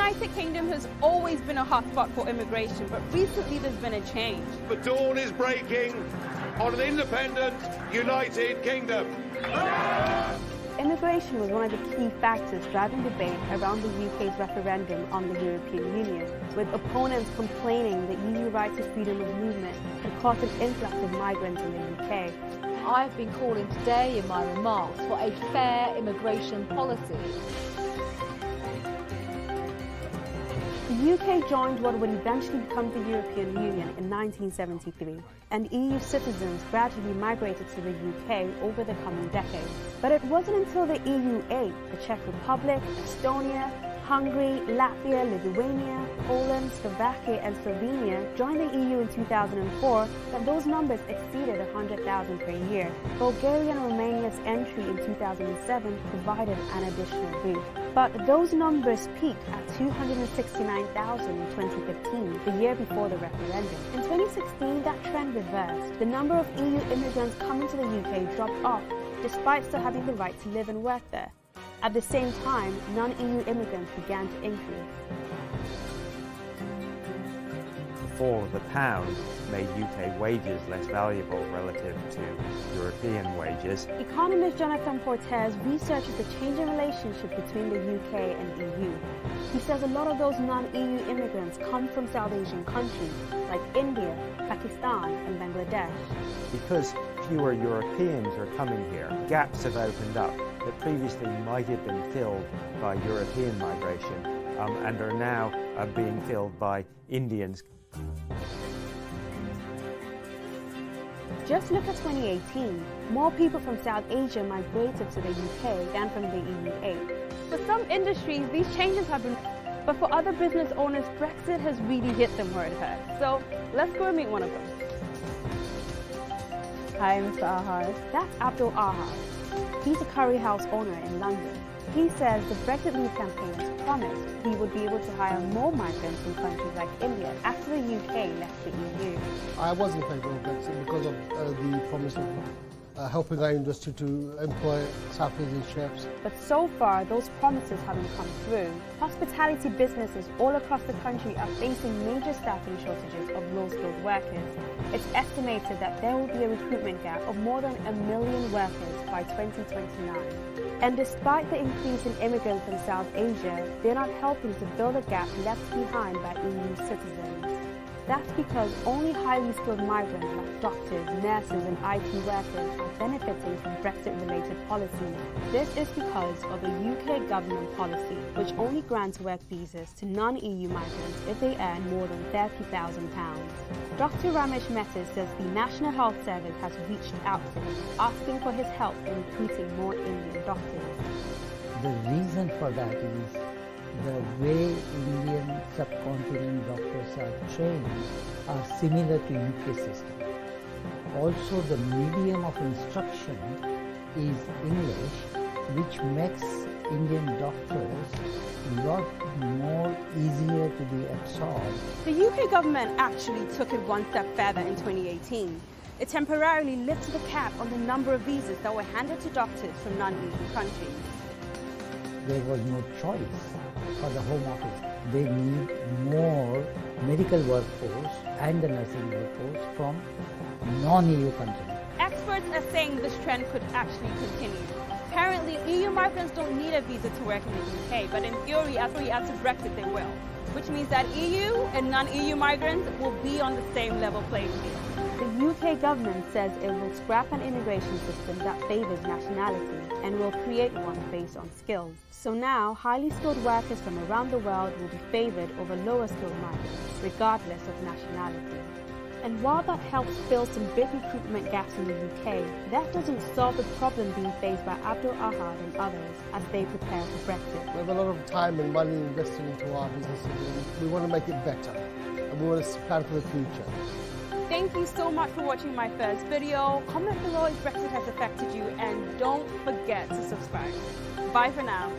United Kingdom has always been a hotspot for immigration, but recently there's been a change. The dawn is breaking on an independent United Kingdom. Immigration was one of the key factors driving debate around the UK's referendum on the European Union, with opponents complaining that EU right to freedom of movement had caused an influx of migrants in the UK. I've been calling today in my remarks for a fair immigration policy. The UK joined what would eventually become the European Union in 1973, and EU citizens gradually migrated to the UK over the coming decades. But it wasn't until the EU8, the Czech Republic, Estonia, Hungary, Latvia, Lithuania, Poland, Slovakia and Slovenia joined the EU in 2004 that those numbers exceeded 100,000 per year. Bulgaria and Romania's entry in 2007 provided an additional boost. But those numbers peaked at 269,000 in 2015, the year before the referendum. In 2016, that trend reversed. The number of EU immigrants coming to the UK dropped off, despite still having the right to live and work there. At the same time, non-EU immigrants began to increase. Before, the pound made UK wages less valuable relative to European wages. Economist Jonathan Portes researches the changing relationship between the UK and EU. He says a lot of those non-EU immigrants come from South Asian countries like India, Pakistan and Bangladesh. Because fewer Europeans are coming here, gaps have opened up that previously might have been filled by European migration and are now being filled by Indians. Just look at 2018. More people from South Asia migrated to the UK than from the EU8. For some industries, these changes have been, but for other business owners, Brexit has really hit them where it hurts. So let's go and meet one of them. Hi, Mr. Ahad. That's Abdul Ahad. He's a curry house owner in London. He says the Brexit Leave campaign has promised he would be able to hire more migrants from countries like India after the UK left the EU. I was in favour of Brexit because of the promise of helping our industry to employ South Asian chefs. But so far, those promises haven't come through. Hospitality businesses all across the country are facing major staffing shortages of low-skilled workers. It's estimated that there will be a recruitment gap of more than 1 million workers by 2029. And despite the increase in immigrants from South Asia, they're not helping to fill the gap left behind by EU citizens. That's because only highly skilled migrants like doctors, nurses and IT workers are benefiting from Brexit-related policies. This is because of the UK government policy, which only grants work visas to non-EU migrants if they earn more than £30,000. Dr. Ramesh Mehta says the National Health Service has reached out to him, asking for his help in recruiting more Indian doctors. The reason for that is the way Indian subcontinent doctors are trained are similar to UK system. Also, the medium of instruction is English, which makes Indian doctors a lot more easier to be absorbed. The UK government actually took it one step further in 2018. It temporarily lifted the cap on the number of visas that were handed to doctors from non-EU countries. There was no choice for the Home Office. They need more medical workforce and the nursing workforce from non-EU countries. Experts are saying this trend could actually continue. Apparently, EU migrants don't need a visa to work in the UK, but in theory, after Brexit, they will. Which means that EU and non-EU migrants will be on the same level playing field. The UK government says it will scrap an immigration system that favours nationality and will create one based on skills. So now, highly skilled workers from around the world will be favoured over lower skilled migrants, regardless of nationality. And while that helps fill some big recruitment gaps in the UK, that doesn't solve the problem being faced by Abdul Ahad and others as they prepare for Brexit. We have a lot of time and money invested into our businesses and we want to make it better and we want to plan for the future. Thank you so much for watching my first video. Comment below if Brexit has affected you and don't forget to subscribe. Bye for now.